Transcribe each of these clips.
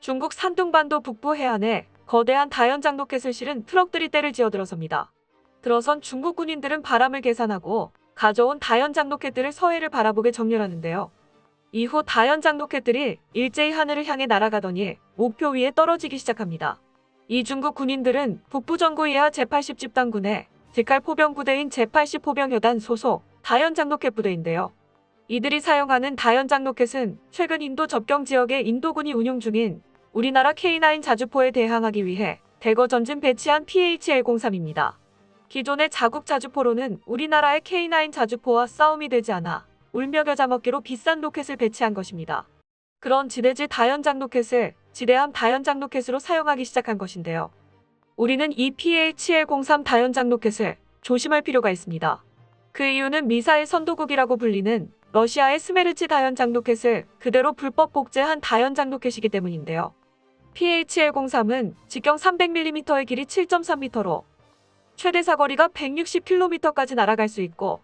중국 산둥반도 북부 해안에 거대한 다연장 로켓을 실은 트럭들이 떼를 지어들어섭니다. 들어선 중국 군인들은 바람을 계산하고 가져온 다연장 로켓들을 서해를 바라보게 정렬하는데요. 이후 다연장 로켓들이 일제히 하늘을 향해 날아가더니 목표 위에 떨어지기 시작합니다. 이 중국 군인들은 북부 전구 이하 제80집단군의 직할 포병 부대인 제80포병여단 소속 다연장 로켓 부대인데요. 이들이 사용하는 다연장 로켓은 최근 인도 접경 지역에 인도군이 운용 중인 우리나라 K9 자주포에 대항하기 위해 대거 전진 배치한 PH-103입니다. 기존의 자국 자주포로는 우리나라의 K9 자주포와 싸움이 되지 않아 울며 겨자 먹기로 비싼 로켓을 배치한 것입니다. 그런 지대지 다연장 로켓을 지대함 다연장 로켓으로 사용하기 시작한 것인데요. 우리는 이 PH-103 다연장 로켓을 조심할 필요가 있습니다. 그 이유는 미사일 선도국이라고 불리는 러시아의 스메르치 다연장 로켓을 그대로 불법 복제한 다연장 로켓이기 때문인데요. PH-103은 직경 300mm의 길이 7.3m로 최대 사거리가 160km까지 날아갈 수 있고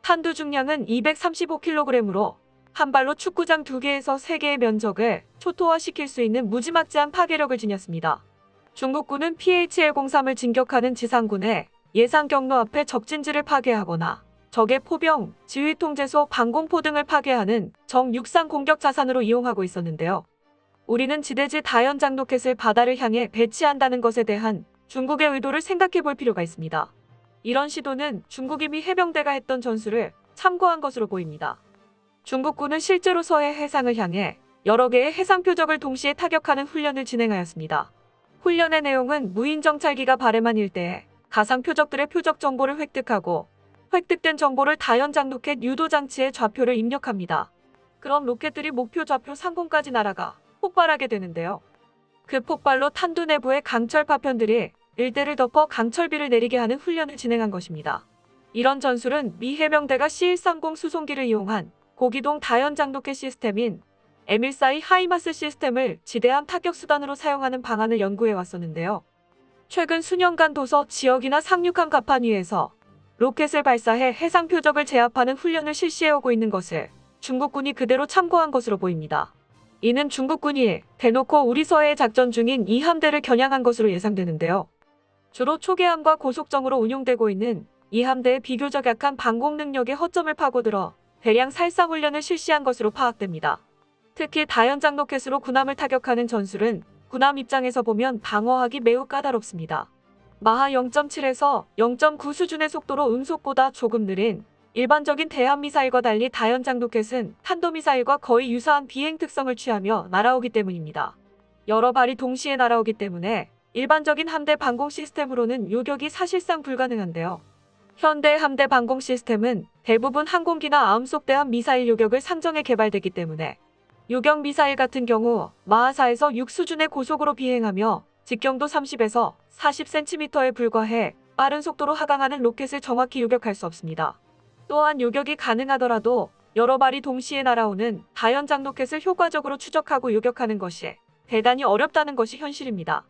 탄두 중량은 235kg으로 한 발로 축구장 2개에서 3개의 면적을 초토화시킬 수 있는 무지막지한 파괴력을 지녔습니다. 중국군은 PH-103을 진격하는 지상군의 예상 경로 앞에 적진지를 파괴하거나 적의 포병, 지휘통제소, 방공포 등을 파괴하는 정육상 공격 자산으로 이용하고 있었는데요. 우리는 지대지 다연장 로켓을 바다를 향해 배치한다는 것에 대한 중국의 의도를 생각해 볼 필요가 있습니다. 이런 시도는 중국이 미 해병대가 했던 전술을 참고한 것으로 보입니다. 중국군은 실제로 서해 해상을 향해 여러 개의 해상 표적을 동시에 타격하는 훈련을 진행하였습니다. 훈련의 내용은 무인 정찰기가 발해만 일대에 가상 표적들의 표적 정보를 획득하고 획득된 정보를 다연장 로켓 유도 장치에 좌표를 입력합니다. 그럼 로켓들이 목표 좌표 상공까지 날아가 폭발하게 되는데요. 그 폭발로 탄두 내부의 강철 파편들이 일대를 덮어 강철비를 내리게 하는 훈련을 진행한 것입니다. 이런 전술은 미 해병대가 C-130 수송기를 이용한 고기동 다연장 로켓 시스템인 M14의 하이마스 시스템을 지대함 타격 수단으로 사용하는 방안을 연구해 왔었는데요. 최근 수년간 도서 지역이나 상륙함 갑판 위에서 로켓을 발사해 해상 표적을 제압하는 훈련을 실시해오고 있는 것을 중국군이 그대로 참고한 것으로 보입니다. 이는 중국군이 대놓고 우리 서해에 작전 중인 이 함대를 겨냥한 것으로 예상되는데요. 주로 초계함과 고속정으로 운용되고 있는 이 함대의 비교적 약한 방공 능력의 허점을 파고들어 대량 살상 훈련을 실시한 것으로 파악됩니다. 특히 다연장 로켓으로 군함을 타격하는 전술은 군함 입장에서 보면 방어하기 매우 까다롭습니다. 마하 0.7에서 0.9 수준의 속도로 음속보다 조금 느린 일반적인 대함미사일과 달리 다연장 로켓은 탄도미사일과 거의 유사한 비행 특성을 취하며 날아오기 때문입니다. 여러 발이 동시에 날아오기 때문에 일반적인 함대 방공 시스템으로는 요격이 사실상 불가능한데요. 현대 함대 방공 시스템은 대부분 항공기나 아음속 대함 미사일 요격을 상정해 개발되기 때문에 요격 미사일 같은 경우 마하 4에서 6 수준의 고속으로 비행하며 직경도 30에서 40cm에 불과해 빠른 속도로 하강하는 로켓을 정확히 요격할 수 없습니다. 또한 요격이 가능하더라도 여러 발이 동시에 날아오는 다연장 로켓을 효과적으로 추적하고 요격하는 것이 대단히 어렵다는 것이 현실입니다.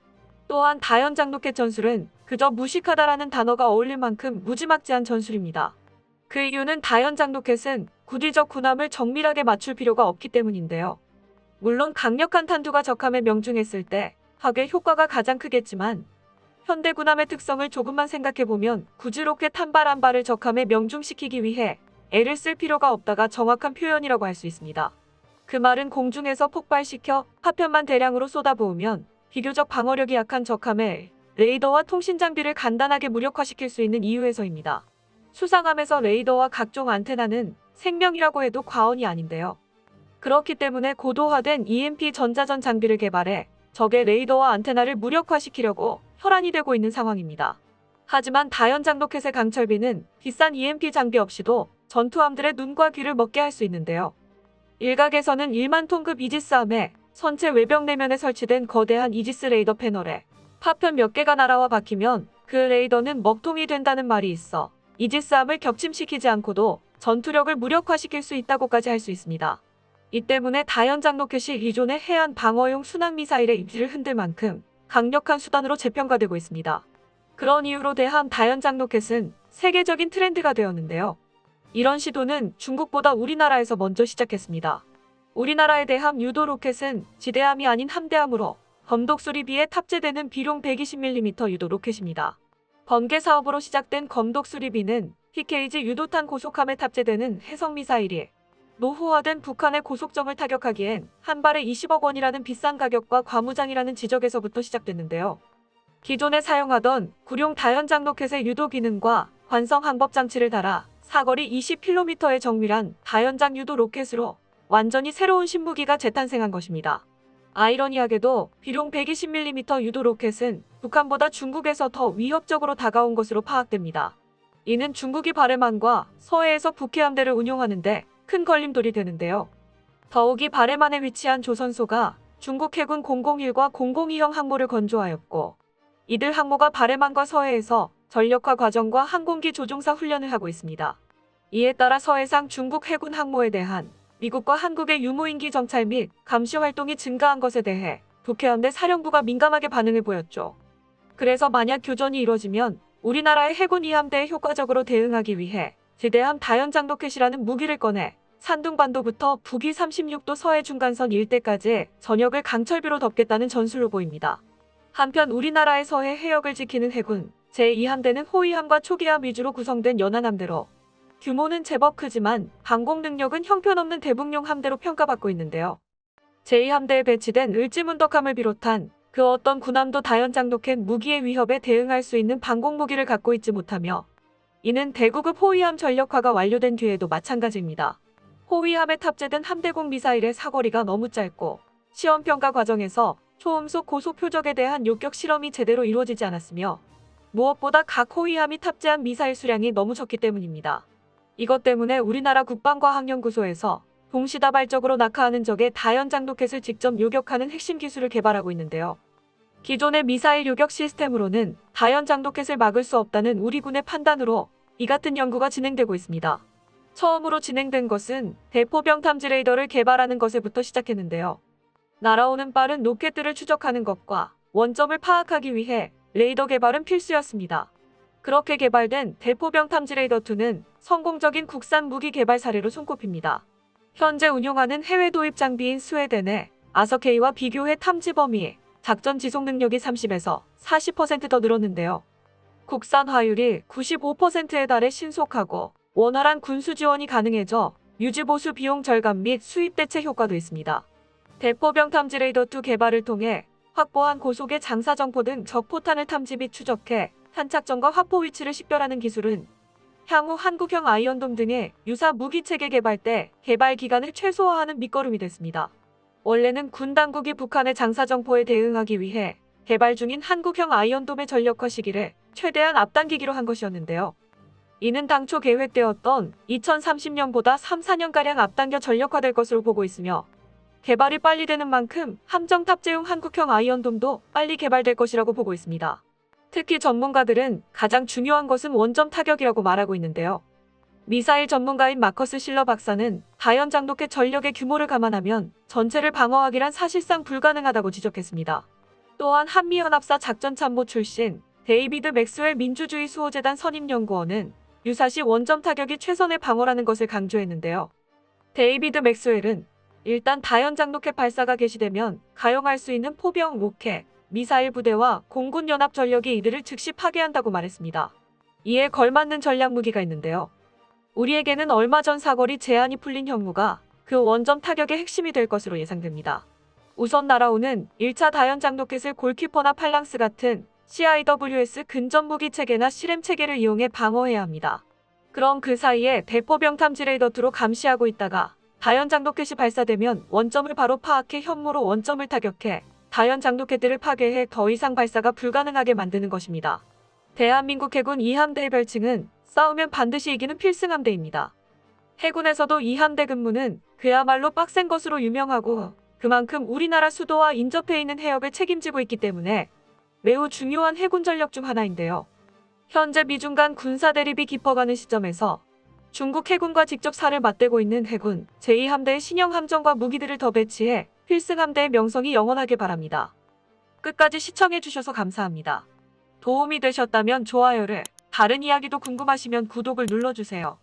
또한 다연장 로켓 전술은 그저 무식하다라는 단어가 어울릴 만큼 무지막지한 전술입니다. 그 이유는 다연장 로켓은 구디적 군함을 정밀하게 맞출 필요가 없기 때문인데요. 물론 강력한 탄두가 적함에 명중했을 때 파괴 효과가 가장 크겠지만 현대 군함의 특성을 조금만 생각해보면 굳이 로켓 한 발 한 발을 적함에 명중시키기 위해 애를 쓸 필요가 없다가 정확한 표현이라고 할 수 있습니다. 그 말은 공중에서 폭발시켜 파편만 대량으로 쏟아부으면 비교적 방어력이 약한 적함에 레이더와 통신 장비를 간단하게 무력화시킬 수 있는 이유에서입니다. 수상함에서 레이더와 각종 안테나는 생명이라고 해도 과언이 아닌데요. 그렇기 때문에 고도화된 EMP 전자전 장비를 개발해 적의 레이더와 안테나를 무력화시키려고 혈안이 되고 있는 상황입니다. 하지만 다연장 로켓의 강철비는 비싼 EMP 장비 없이도 전투함들의 눈과 귀를 먹게 할 수 있는데요. 일각에서는 1만 톤급 이지스함에 선체 외벽 내면에 설치된 거대한 이지스 레이더 패널에 파편 몇 개가 날아와 박히면 그 레이더는 먹통이 된다는 말이 있어 이지스함을 격침시키지 않고도 전투력을 무력화시킬 수 있다고까지 할 수 있습니다. 이 때문에 다연장 로켓이 기존의 해안 방어용 순항미사일의 입지를 흔들 만큼 강력한 수단으로 재평가되고 있습니다. 그런 이유로 대함 다연장 로켓은 세계적인 트렌드가 되었는데요. 이런 시도는 중국보다 우리나라에서 먼저 시작했습니다. 우리나라의 대함 유도 로켓은 지대함이 아닌 함대함으로 검독수리비에 탑재되는 비룡 120mm 유도 로켓입니다. 번개 사업으로 시작된 검독수리비는 PKG 유도탄 고속함에 탑재되는 해성미사일이 노후화된 북한의 고속정을 타격하기엔 한 발에 20억 원이라는 비싼 가격과 과무장이라는 지적에서부터 시작됐는데요. 기존에 사용하던 구룡 다연장 로켓의 유도 기능과 관성 항법 장치를 달아 사거리 20km의 정밀한 다연장 유도 로켓으로 완전히 새로운 신무기가 재탄생한 것입니다. 아이러니하게도 비룡 120mm 유도 로켓은 북한보다 중국에서 더 위협적으로 다가온 것으로 파악됩니다. 이는 중국이 바레만과 서해에서 북해함대를 운용하는데 큰 걸림돌이 되는데요. 더욱이 바레만에 위치한 조선소가 중국 해군 001과 002형 항모를 건조하였고, 이들 항모가 바레만과 서해에서 전력화 과정과 항공기 조종사 훈련을 하고 있습니다. 이에 따라 서해상 중국 해군 항모에 대한 미국과 한국의 유무인기 정찰 및 감시 활동이 증가한 것에 대해 북해함대 사령부가 민감하게 반응을 보였죠. 그래서 만약 교전이 이뤄지면 우리나라의 해군 이함대에 효과적으로 대응하기 위해 지대함 다연장 로켓이라는 무기를 꺼내 산둥반도부터 북위 36도 서해 중간선 일대까지 전역을 강철비로 덮겠다는 전술로 보입니다. 한편 우리나라의 서해 해역을 지키는 해군 제2함대는 호위함과 초기함 위주로 구성된 연안함대로 규모는 제법 크지만 방공 능력은 형편없는 대북용 함대로 평가받고 있는데요. 제2함대에 배치된 을지문덕함을 비롯한 그 어떤 군함도 다연장 로켓 무기의 위협에 대응할 수 있는 방공 무기를 갖고 있지 못하며, 이는 대구급 호위함 전력화가 완료된 뒤에도 마찬가지입니다. 호위함에 탑재된 함대공 미사일의 사거리가 너무 짧고 시험평가 과정에서 초음속 고속 표적에 대한 요격 실험이 제대로 이루어지지 않았으며, 무엇보다 각 호위함이 탑재한 미사일 수량이 너무 적기 때문입니다. 이것 때문에 우리나라 국방과학연구소에서 동시다발적으로 낙하하는 적의 다연장 로켓을 직접 요격하는 핵심 기술을 개발하고 있는데요. 기존의 미사일 요격 시스템으로는 다연장 로켓을 막을 수 없다는 우리 군의 판단으로 이 같은 연구가 진행되고 있습니다. 처음으로 진행된 것은 대포병 탐지 레이더를 개발하는 것에부터 시작했는데요. 날아오는 빠른 로켓들을 추적하는 것과 원점을 파악하기 위해 레이더 개발은 필수였습니다. 그렇게 개발된 대포병 탐지 레이더 2는 성공적인 국산 무기 개발 사례로 손꼽힙니다. 현재 운용하는 해외 도입 장비인 스웨덴의 아서K와 비교해 탐지 범위, 작전 지속 능력이 30에서 40% 더 늘었는데요. 국산 화율이 95%에 달해 신속하고 원활한 군수 지원이 가능해져 유지보수 비용 절감 및 수입 대체 효과도 있습니다. 대포병 탐지 레이더 2 개발을 통해 확보한 고속의 장사정포 등 적포탄을 탐지 및 추적해 탄착점과 화포 위치를 식별하는 기술은 향후 한국형 아이언돔 등의 유사 무기체계 개발 때 개발 기간을 최소화하는 밑거름이 됐습니다. 원래는 군 당국이 북한의 장사정포에 대응하기 위해 개발 중인 한국형 아이언돔의 전력화 시기를 최대한 앞당기기로 한 것이었는데요. 이는 당초 계획되었던 2030년보다 3, 4년가량 앞당겨 전력화될 것으로 보고 있으며, 개발이 빨리 되는 만큼 함정 탑재용 한국형 아이언돔도 빨리 개발될 것이라고 보고 있습니다. 특히 전문가들은 가장 중요한 것은 원점 타격이라고 말하고 있는데요. 미사일 전문가인 마커스 실러 박사는 다연장 로켓 전력의 규모를 감안하면 전체를 방어하기란 사실상 불가능하다고 지적했습니다. 또한 한미연합사 작전참모 출신 데이비드 맥스웰 민주주의 수호재단 선임연구원은 유사시 원점 타격이 최선의 방어라는 것을 강조했는데요. 데이비드 맥스웰은 일단 다연장 로켓 발사가 개시되면 가용할 수 있는 포병, 로켓, 미사일 부대와 공군 연합 전력이 이들을 즉시 파괴한다고 말했습니다. 이에 걸맞는 전략 무기가 있는데요. 우리에게는 얼마 전 사거리 제한이 풀린 현무가 그 원점 타격의 핵심이 될 것으로 예상됩니다. 우선 날아오는 1차 다연장 로켓을 골키퍼나 팔랑스 같은 CIWS 근접 무기 체계나 실험 체계를 이용해 방어해야 합니다. 그럼 그 사이에 대포병 탐지 레이더 2로 감시하고 있다가 다연장 로켓이 발사되면 원점을 바로 파악해 현무로 원점을 타격해 다연장 로켓들을 파괴해 더 이상 발사가 불가능하게 만드는 것입니다. 대한민국 해군 2함대의 별칭은 싸우면 반드시 이기는 필승함대입니다. 해군에서도 2함대 근무는 그야말로 빡센 것으로 유명하고, 그만큼 우리나라 수도와 인접해 있는 해역을 책임지고 있기 때문에 매우 중요한 해군 전력 중 하나인데요. 현재 미중 간 군사 대립이 깊어가는 시점에서 중국 해군과 직접 살을 맞대고 있는 해군 제2함대의 신형 함정과 무기들을 더 배치해 필승함대의 명성이 영원하길 바랍니다. 끝까지 시청해주셔서 감사합니다. 도움이 되셨다면 좋아요를, 다른 이야기도 궁금하시면 구독을 눌러주세요.